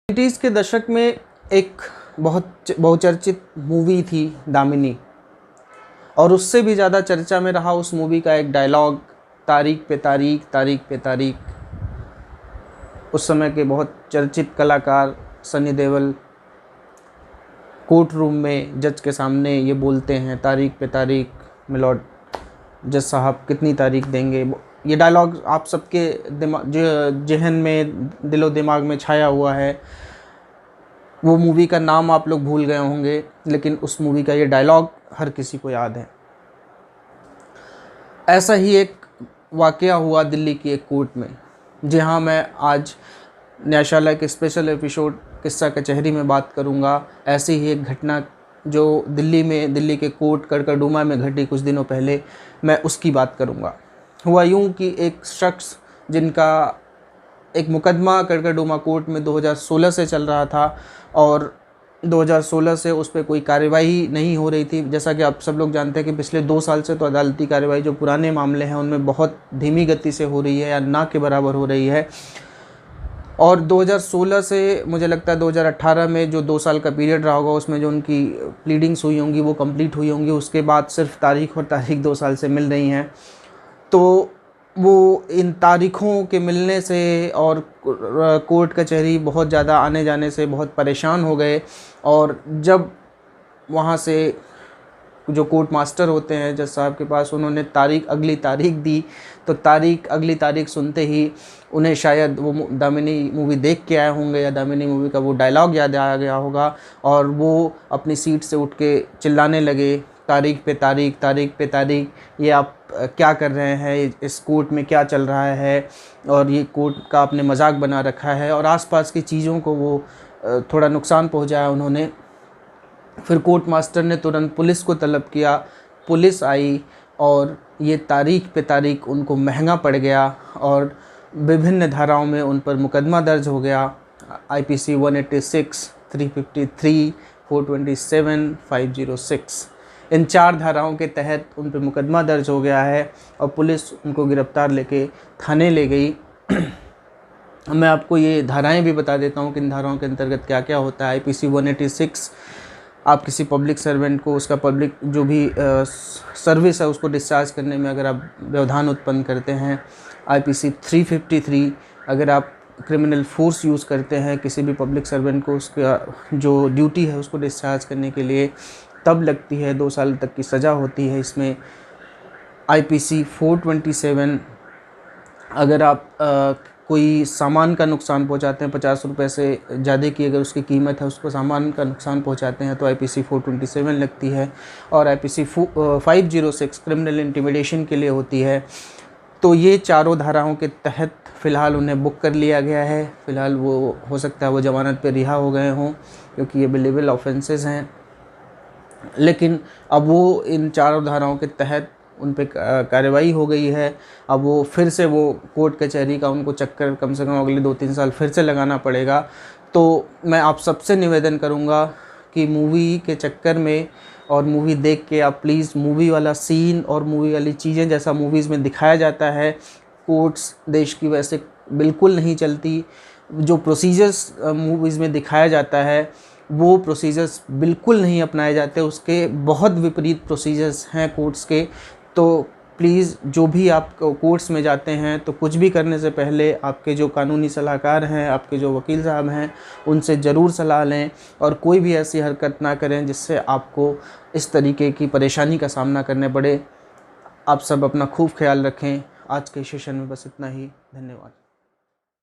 90s के दशक में एक बहुचर्चित मूवी थी दामिनी, और उससे भी ज़्यादा चर्चा में रहा उस मूवी का एक डायलॉग, तारीख पे तारीख, तारीख पे तारीख। उस समय के बहुत चर्चित कलाकार सनी देओल कोर्ट रूम में जज के सामने ये बोलते हैं, तारीख पे तारीख, मिलॉर्ड जज साहब कितनी तारीख देंगे। ये डायलॉग आप सबके जहन में, दिलो दिमाग में छाया हुआ है। वो मूवी का नाम आप लोग भूल गए होंगे, लेकिन उस मूवी का ये डायलॉग हर किसी को याद है। ऐसा ही एक वाक़या हुआ दिल्ली की एक कोर्ट में, जहाँ मैं आज न्यायशाला के स्पेशल एपिसोड किस्सा कचहरी में बात करूँगा। ऐसी ही एक घटना जो दिल्ली के कोर्ट कड़कड़डूमा में घटी कुछ दिनों पहले, मैं उसकी बात करूँगा। हुआ यूँ कि एक शख्स जिनका एक मुकदमा कड़कड़डूमा कोर्ट में 2016 से चल रहा था, और 2016 से उस पर कोई कार्रवाई नहीं हो रही थी। जैसा कि आप सब लोग जानते हैं कि पिछले 2 साल से तो अदालती कार्रवाई जो पुराने मामले हैं उनमें बहुत धीमी गति से हो रही है या ना के बराबर हो रही है। और 2016 से मुझे लगता है 2018 में जो 2 साल का पीरियड रहा होगा, उसमें जो उनकी प्लीडिंग्स हुई होंगी वो कंप्लीट हुई होंगी। उसके बाद सिर्फ तारीख और तारीख 2 साल से मिल रही हैं। तो वो इन तारीख़ों के मिलने से और कोर्ट कचहरी बहुत ज़्यादा आने जाने से बहुत परेशान हो गए। और जब वहाँ से जो कोर्ट मास्टर होते हैं जज साहब के पास, उन्होंने अगली तारीख दी, तो अगली तारीख सुनते ही उन्हें शायद वो दामिनी मूवी देख के आए होंगे या दामिनी मूवी का वो डायलॉग याद आ गया होगा, और वो अपनी सीट से उठ के चिल्लाने लगे, तारीख पे तारीख, तारीख पे तारीख, ये आप क्या कर रहे हैं, इस कोर्ट में क्या चल रहा है, और ये कोर्ट का आपने मजाक बना रखा है। और आसपास की चीज़ों को वो थोड़ा नुकसान पहुंचाया उन्होंने। फिर कोर्ट मास्टर ने तुरंत पुलिस को तलब किया, पुलिस आई, और ये तारीख पे तारीख उनको महंगा पड़ गया, और विभिन्न धाराओं में उन पर मुकदमा दर्ज हो गया। IPC 186, 353, 427, 506, इन 4 धाराओं के तहत उन पर मुकदमा दर्ज हो गया है, और पुलिस उनको गिरफ्तार लेके थाने ले गई। मैं आपको ये धाराएं भी बता देता हूँ कि इन धाराओं के अंतर्गत क्या क्या होता है। IPC 186, आप किसी पब्लिक सर्वेंट को उसका पब्लिक जो भी सर्विस है उसको डिस्चार्ज करने में अगर आप व्यवधान उत्पन्न करते हैं। IPC 353, अगर आप क्रिमिनल फोर्स यूज़ करते हैं किसी भी पब्लिक सर्वेंट को उसका जो ड्यूटी है उसको डिस्चार्ज करने के लिए, तब लगती है 2 साल तक की सज़ा होती है इसमें। IPC 427, अगर आप कोई सामान का नुकसान पहुंचाते हैं, 50 रुपये से ज़्यादा की अगर उसकी कीमत है, उसको सामान का नुकसान पहुंचाते हैं, तो IPC 427 लगती है। और IPC 506 क्रिमिनल इंटिमिडेशन के लिए होती है। तो ये चारों धाराओं के तहत फ़िलहाल उन्हें बुक कर लिया गया है। फ़िलहाल वो हो सकता है वो ज़मानत पर रिहा हो गए हों, क्योंकि ये बिलेबल ऑफेंसेस हैं। लेकिन अब वो इन 4 धाराओं के तहत उन पे कार्रवाई हो गई है। अब वो फिर से वो कोर्ट कचहरी का उनको चक्कर कम से कम अगले 2-3 साल फिर से लगाना पड़ेगा। तो मैं आप सबसे निवेदन करूँगा कि मूवी के चक्कर में और मूवी देख के आप प्लीज़ मूवी वाला सीन और मूवी वाली चीज़ें जैसा मूवीज़ में दिखाया जाता है, कोर्ट्स देश की वैसे बिल्कुल नहीं चलती। जो प्रोसीजर्स मूवीज़ में दिखाया जाता है वो प्रोसीजर्स बिल्कुल नहीं अपनाए जाते, उसके बहुत विपरीत प्रोसीजर्स हैं कोर्ट्स के। तो प्लीज़ जो भी आप कोर्ट्स में जाते हैं तो कुछ भी करने से पहले आपके जो कानूनी सलाहकार हैं, आपके जो वकील साहब हैं, उनसे ज़रूर सलाह लें, और कोई भी ऐसी हरकत ना करें जिससे आपको इस तरीके की परेशानी का सामना करने पड़े। आप सब अपना खूब ख्याल रखें। आज के सेशन में बस इतना ही। धन्यवाद।